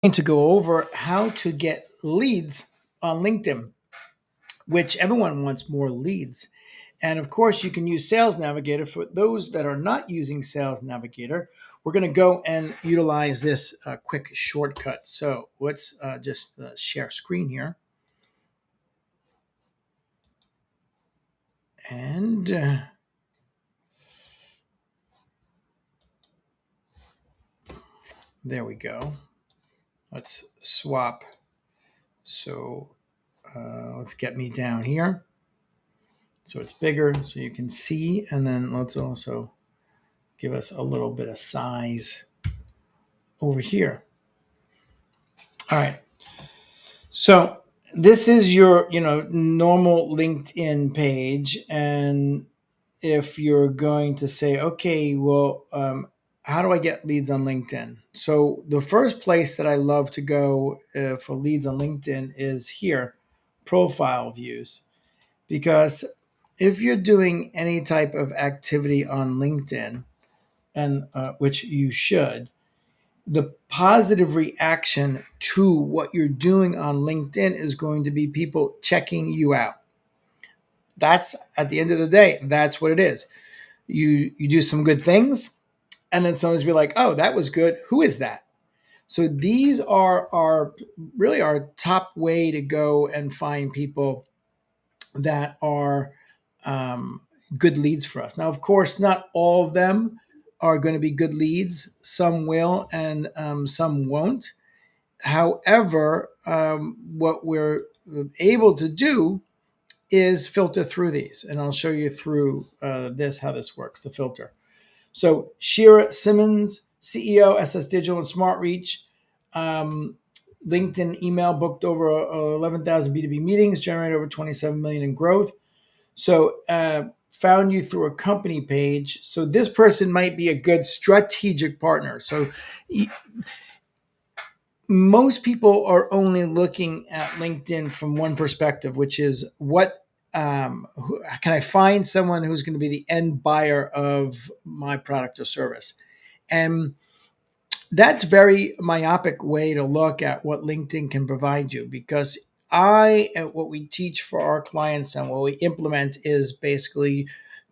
To go over how to get leads on LinkedIn, which everyone wants more leads. And of course, you can use Sales Navigator. For those that are not using Sales Navigator, we're going to go and utilize this quick shortcut. So let's just share screen here. And there we go. Let's swap. So let's get me down here. So it's bigger so you can see. And then let's also give us a little bit of size over here. All right. So this is your, normal LinkedIn page. And if you're going to say, okay, well, how do I get leads on LinkedIn? So the first place that I love to go for leads on LinkedIn is here, profile views, because if you're doing any type of activity on LinkedIn, and which you should, the positive reaction to what you're doing on LinkedIn is going to be people checking you out. That's, at the end of the day, that's what it is. You do some good things, and then someone's be like, "Oh, that was good. Who is that?" So these are really our top way to go and find people that are um, good leads for us. Now, of course, not all of them are going to be good leads. Some will, and some won't. However, what we're able to do is filter through these, and I'll show you through this how this works. The filter. So Shira Simmons, CEO, SS Digital and Smart Reach. LinkedIn email booked over 11,000 B2B meetings, generated over 27 million in growth. So found you through a company page. So this person might be a good strategic partner. So most people are only looking at LinkedIn from one perspective, which is can I find someone who's going to be the end buyer of my product or service? And that's very myopic way to look at what LinkedIn can provide you, because what we teach for our clients and what we implement is basically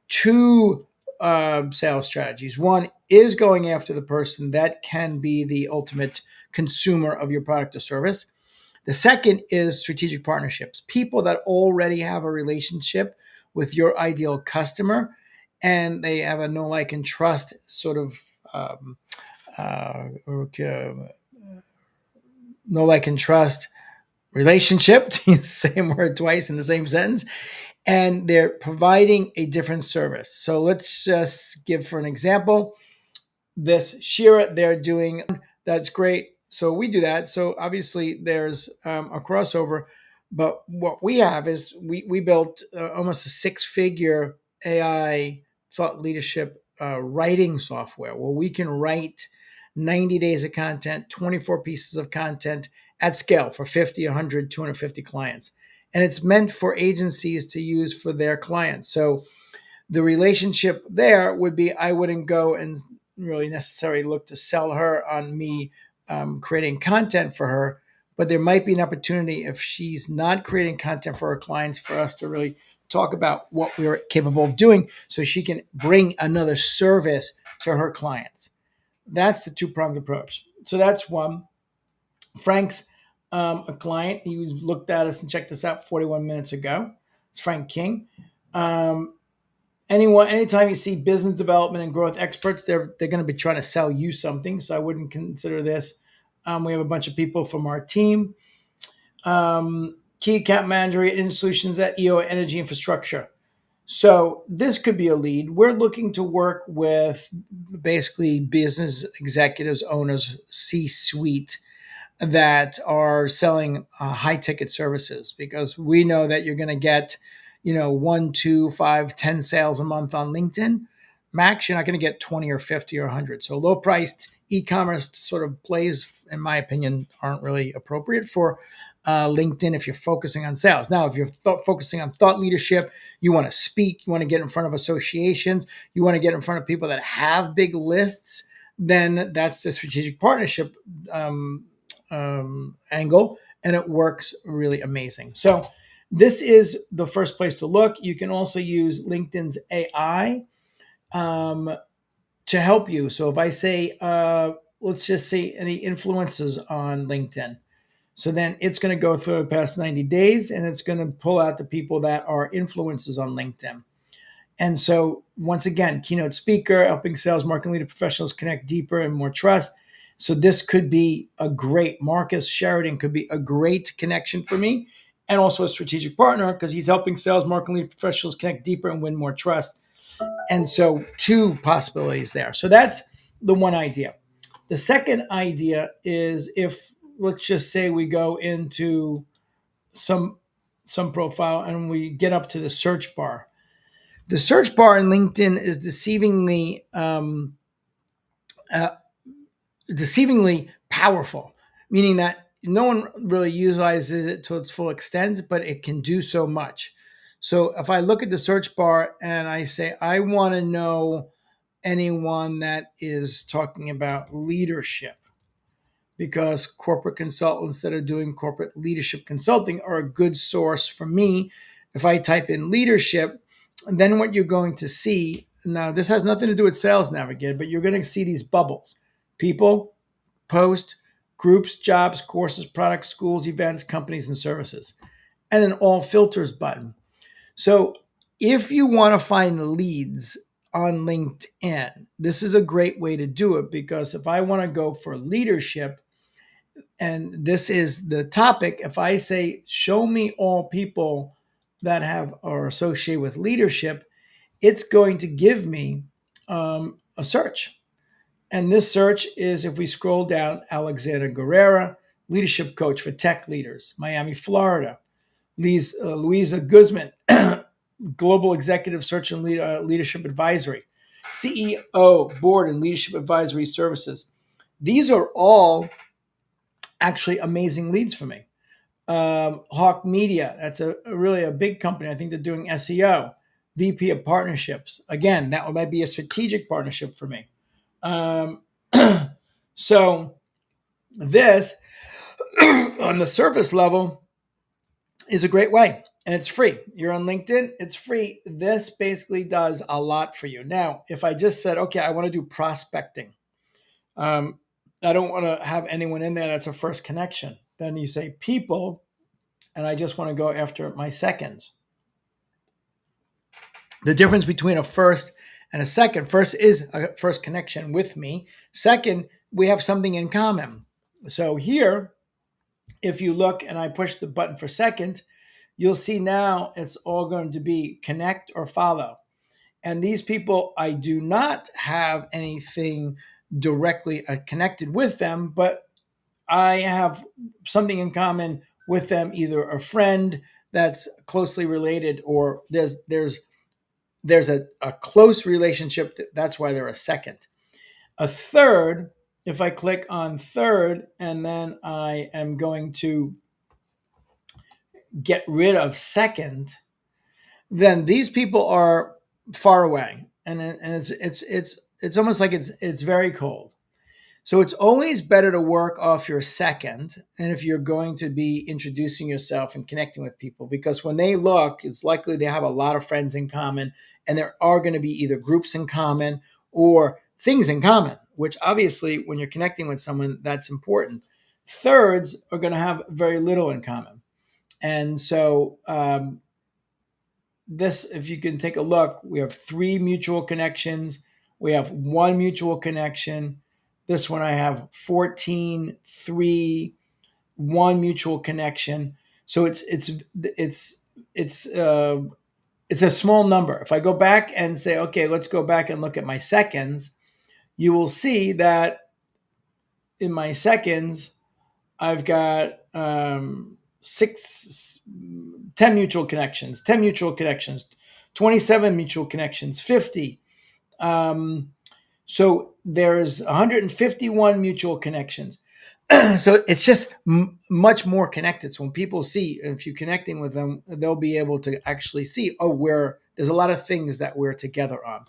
two sales strategies. One is going after the person that can be the ultimate consumer of your product or service. The second is strategic partnerships, people that already have a relationship with your ideal customer, and they have a know, like, and trust sort of know, like, and trust relationship. Same word twice in the same sentence. And they're providing a different service. So let's just give, for an example, this Shira, they're doing, that's great. So we do that. So obviously there's a crossover, but what we have is we built almost a six-figure AI thought leadership writing software where we can write 90 days of content, 24 pieces of content at scale for 50, 100, 250 clients. And it's meant for agencies to use for their clients. So the relationship there would be, I wouldn't go and really necessarily look to sell her on me creating content for her, but there might be an opportunity, if she's not creating content for her clients, for us to really talk about what we're capable of doing so she can bring another service to her clients. That's the two-pronged approach. So that's one. Frank's a client. He looked at us and checked us out 41 minutes ago. It's Frank King. Anytime you see business development and growth experts, they're going to be trying to sell you something. So I wouldn't consider this. We have a bunch of people from our team. Key account manager at Solutions at EO Energy Infrastructure. So this could be a lead. We're looking to work with basically business executives, owners, C-suite that are selling high ticket services, because we know that you're going to get, 1, 2, 5, 10 sales a month on LinkedIn. Max, you're not going to get 20 or 50 or 100. So low priced e-commerce sort of plays, in my opinion, aren't really appropriate for LinkedIn if you're focusing on sales. Now, if you're focusing on thought leadership, you want to speak, you want to get in front of associations, you want to get in front of people that have big lists, then that's the strategic partnership angle, and it works really amazing. So this is the first place to look. You can also use LinkedIn's AI to help you. So if I say, let's just say any influences on LinkedIn, so then it's going to go through the past 90 days and it's going to pull out the people that are influencers on LinkedIn. And so once again, keynote speaker, helping sales, marketing leader professionals connect deeper and more trust. So this could be a great, Marcus Sheridan could be a great connection for me, and also a strategic partner because he's helping sales, marketing leader professionals connect deeper and win more trust. And so two possibilities there. So that's the one idea. The second idea is, if let's just say we go into some profile and we get up to the search bar. The search bar in LinkedIn is deceivingly powerful, meaning that no one really utilizes it to its full extent, but it can do so much. So if I look at the search bar and I say, I want to know anyone that is talking about leadership, because corporate consultants that are doing corporate leadership consulting are a good source for me. If I type in leadership, then what you're going to see, now this has nothing to do with Sales Navigator, but you're going to see these bubbles: people, post, groups, jobs, courses, products, schools, events, companies, and services, and an all filters button. So if you want to find leads on LinkedIn, this is a great way to do it, because if I want to go for leadership, and this is the topic, if I say, show me all people that have or associated with leadership, it's going to give me a search. And this search is, if we scroll down, Alexander Guerrera, leadership coach for tech leaders, Miami, Florida. Louisa Guzman, global executive search and leadership advisory, CEO, board and leadership advisory services. These are all actually amazing leads for me. Hawk Media, that's a really a big company. I think they're doing SEO. VP of partnerships. Again, that might be a strategic partnership for me. So this, on the surface level, is a great way, and it's free. You're on LinkedIn, it's free. This basically does a lot for you. Now, if I just said, okay, I want to do prospecting, I don't want to have anyone in there that's a first connection. Then you say people, and I just want to go after my seconds. The difference between a first and a second: first is a first connection with me. Second, we have something in common. So here, if you look and I push the button for second, you'll see now it's all going to be connect or follow. And these people, I do not have anything directly connected with them, but I have something in common with them, either a friend that's closely related, or there's a close relationship. That's why they're a second. A third, if I click on third and then I am going to get rid of second, then these people are far away, and it's almost like it's very cold. So it's always better to work off your second, and if you're going to be introducing yourself and connecting with people, because when they look, it's likely they have a lot of friends in common, and there are going to be either groups in common or things in common, which obviously when you're connecting with someone, that's important. Thirds are going to have very little in common. And so this, if you can take a look, we have 3 mutual connections. We have 1 mutual connection. This one I have 14, 3, 1 mutual connection. So it's a small number. If I go back and say, okay, let's go back and look at my seconds, you will see that in my seconds, I've got 10 mutual connections, 27 mutual connections, 50. So there's 151 mutual connections. So it's just much more connected. So when people see, if you're connecting with them, they'll be able to actually see, there's a lot of things that we're together on.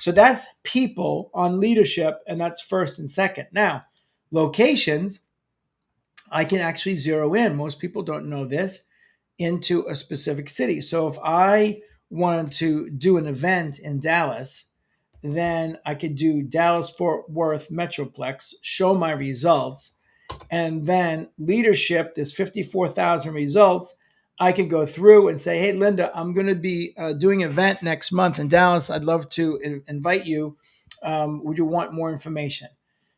So that's people on leadership, and that's first and second. Now, locations, I can actually zero in. Most people don't know this, into a specific city. So if I wanted to do an event in Dallas, then I could do Dallas Fort Worth Metroplex, show my results, and then leadership, there's 54,000 results. I could go through and say, hey, Linda, I'm going to be doing an event next month in Dallas. I'd love to invite you. Would you want more information?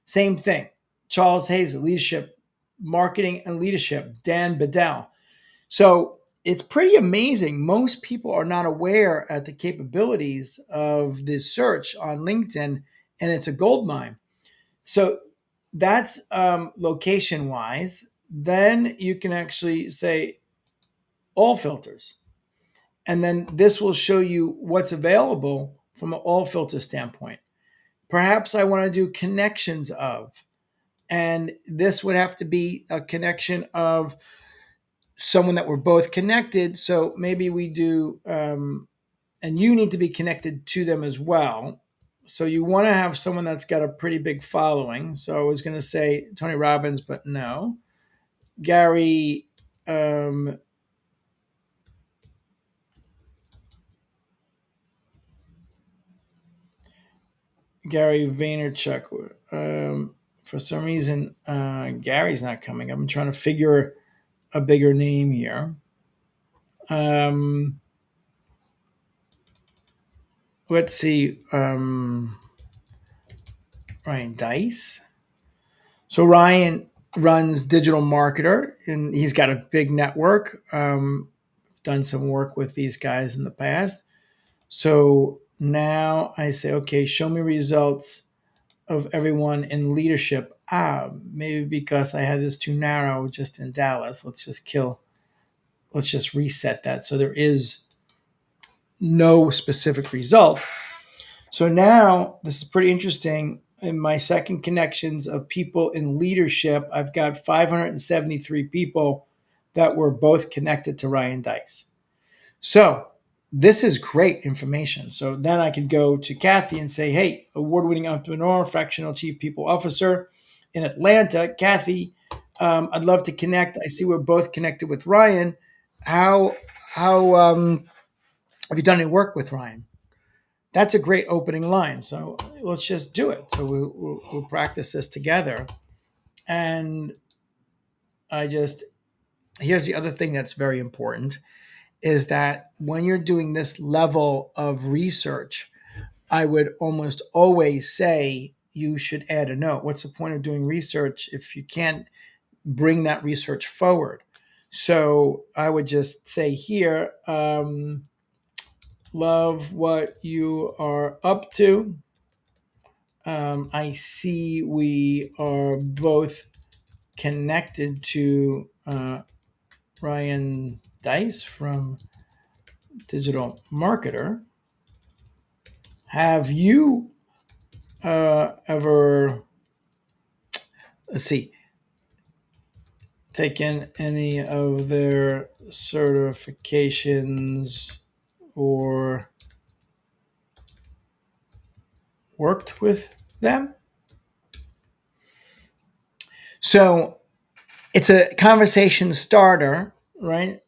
Same thing. Charles Hazel, leadership, marketing and leadership, Dan Bedell. So it's pretty amazing. Most people are not aware at the capabilities of this search on LinkedIn, and it's a gold mine. So that's location wise. Then you can actually say all filters. And then this will show you what's available from an all filter standpoint. Perhaps I want to do connections of, and this would have to be a connection of someone that we're both connected. So maybe we do, and you need to be connected to them as well. So you want to have someone that's got a pretty big following. So I was going to say Tony Robbins, but no. Gary, Ryan Vaynerchuk. For some reason, Gary's not coming up. I'm trying to figure a bigger name here. Let's see. Ryan Dice. So Ryan runs Digital Marketer, and he's got a big network. Done some work with these guys in the past. So now I say, okay, show me results of everyone in leadership. Maybe because I had this too narrow just in Dallas. Let's just reset that. So there is no specific result. So now this is pretty interesting. In my second connections of people in leadership, I've got 573 people that were both connected to Ryan Dice. So this is great information. So then I could go to Kathy and say, hey, award-winning entrepreneur, fractional chief people officer in Atlanta. Kathy, I'd love to connect. I see we're both connected with Ryan. How have you done any work with Ryan? That's a great opening line. So let's just do it. So we'll practice this together. And here's the other thing that's very important is that when you're doing this level of research, I would almost always say you should add a note. What's the point of doing research if you can't bring that research forward? So I would just say here, love what you are up to. I see we are both connected to Ryan Dice from Digital Marketer. Have you ever, let's see, taken any of their certifications or worked with them? So it's a conversation starter, right?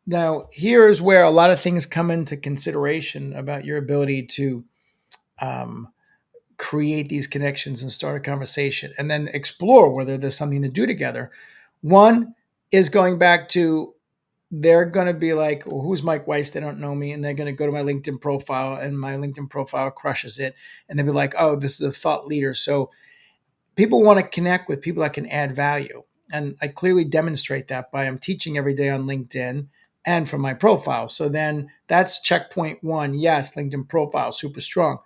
Now, here's where a lot of things come into consideration about your ability to create these connections and start a conversation and then explore whether there's something to do together. One is going back to, they're going to be like, well, who's Mike Weiss? They don't know me. And they're going to go to my LinkedIn profile, and my LinkedIn profile crushes it. And they'll be like, oh, this is a thought leader. So people want to connect with people that can add value. And I clearly demonstrate that by I'm teaching every day on LinkedIn and from my profile. So then that's checkpoint one. Yes, LinkedIn profile, super strong.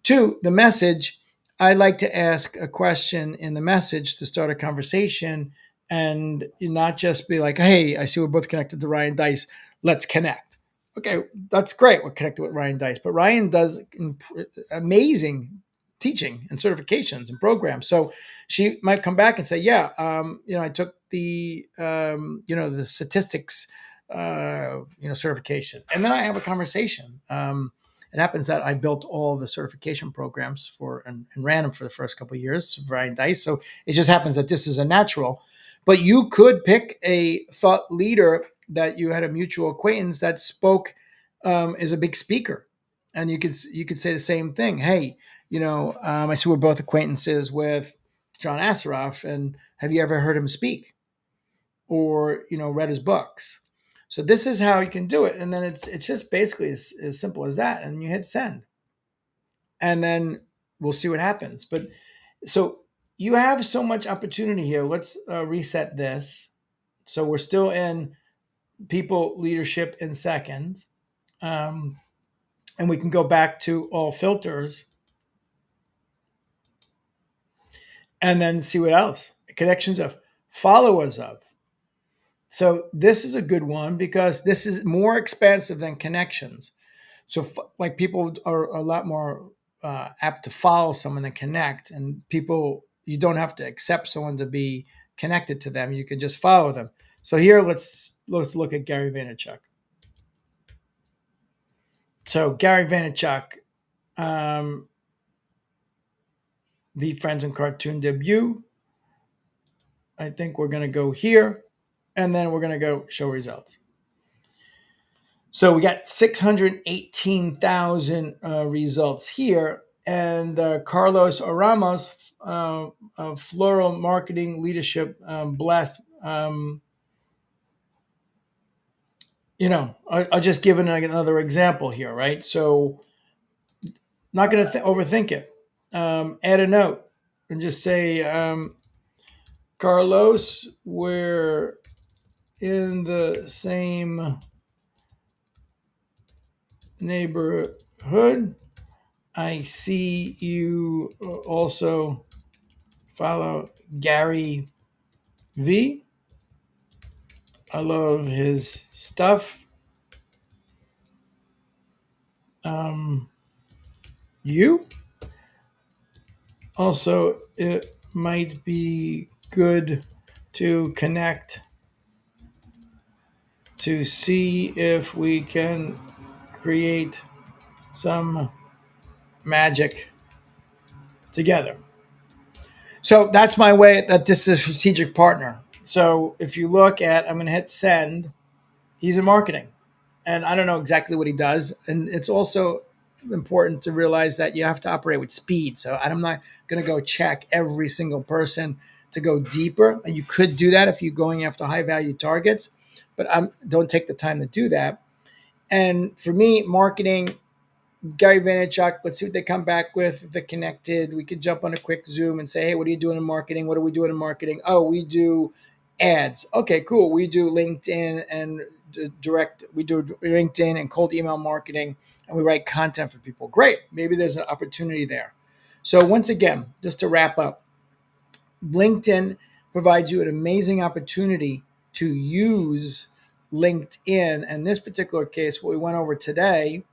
Two, the message. I like to ask a question in the message to start a conversation and not just be like, hey, I see we're both connected to Ryan Dice. Let's connect. Okay, that's great. We're connected with Ryan Dice. But Ryan does amazing teaching and certifications and programs. So she might come back and say, yeah, I took the, the statistics, certification. And then I have a conversation. It happens that I built all the certification programs for and ran them for the first couple of years, Ryan Dice. So it just happens that this is a natural. But you could pick a thought leader that you had a mutual acquaintance that spoke, is a big speaker, and you could say the same thing. Hey, I see we're both acquaintances with John Assaraf, and have you ever heard him speak or read his books? So this is how you can do it, and then it's just basically as simple as that, and you hit send, and then we'll see what happens. But so you have so much opportunity here. Let's reset this. So we're still in people, leadership, and second. Um, and we can go back to all filters and then see what else. Connections of, followers of. So this is a good one because this is more expansive than connections. So like people are a lot more apt to follow someone than connect, and people, you don't have to accept someone to be connected to them. You can just follow them. So here, let's look at Gary Vaynerchuk. So Gary Vaynerchuk, the Friends and Cartoon debut. I think we're going to go here, and then we're going to go show results. So we got 618,000 results here, and Carlos Oramos, Floral Marketing Leadership Blast. I'll just give another example here, right? So not going to overthink it. Add a note and just say, Carlos, we're in the same neighborhood. I see you also follow Gary V. I love his stuff. You also, it might be good to connect to see if we can create some magic together. So that's my way that this is a strategic partner. So if you look at, I'm going to hit send. He's in marketing, and I don't know exactly what he does. And it's also important to realize that you have to operate with speed. So I'm not going to go check every single person to go deeper. And you could do that if you're going after high value targets, but don't take the time to do that. And for me, marketing, Gary Vaynerchuk, let's see what they come back with. If they're connected, we could jump on a quick Zoom and say, hey, what are you doing in marketing? What are we doing in marketing? Oh, we do ads. Okay, cool. We do LinkedIn and we do LinkedIn and cold email marketing, and we write content for people. Great. Maybe there's an opportunity there. So once again, just to wrap up, LinkedIn provides you an amazing opportunity to use LinkedIn. In this particular case, what we went over today,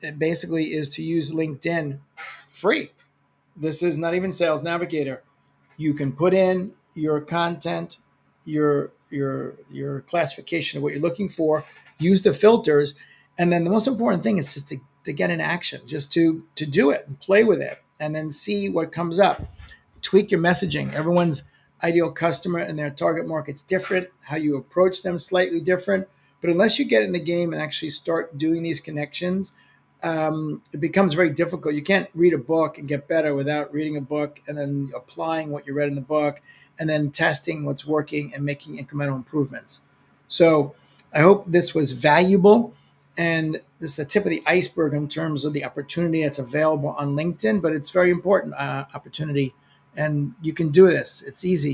it basically is to use LinkedIn free. This is not even Sales Navigator. You can put in your content, your classification of what you're looking for, use the filters, and then the most important thing is just to get in action, just to do it and play with it, and then see what comes up. Tweak your messaging. Everyone's ideal customer and their target market's different. How you approach them slightly different. But unless you get in the game and actually start doing these connections, it becomes very difficult. You can't read a book and get better without reading a book and then applying what you read in the book and then testing what's working and making incremental improvements. So I hope this was valuable. And this is the tip of the iceberg in terms of the opportunity that's available on LinkedIn, but it's very important opportunity. And you can do this. It's easy.